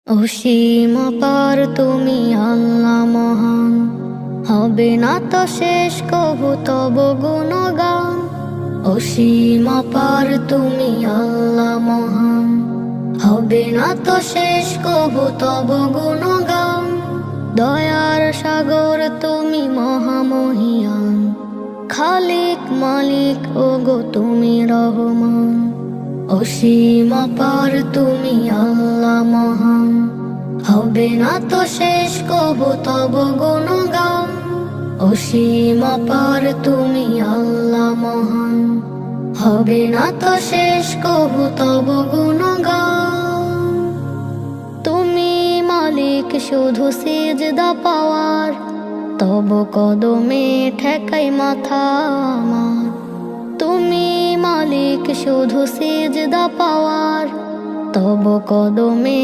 অসীম অপার তুমি আল্লাহ মহান, হবে না তো শেষ কবু তব গুণগান। অসীম অপার তুমি আল্লাহ মহান, হবে না তো শেষ কবু তব গুণগান। দয়ার সাগর তুমি মহামহিয়ান, খালিক মালিক ওগো তুমি রহমান। অসীম অপার তুমি আল্লাহ মহান, হবে না তো শেষ কবু তব গুণগান। অসীম অপার তুমি আল্লাহ মহান, হবে না তো শেষ কবু তব গুণগান। তুমি মালিক শুধু সিজদা পাওয়ার, তব কদমে ঠেকাই মাথা আমার। তুমি মালিক শুধু সিজদা পাওয়ার, তব কদমে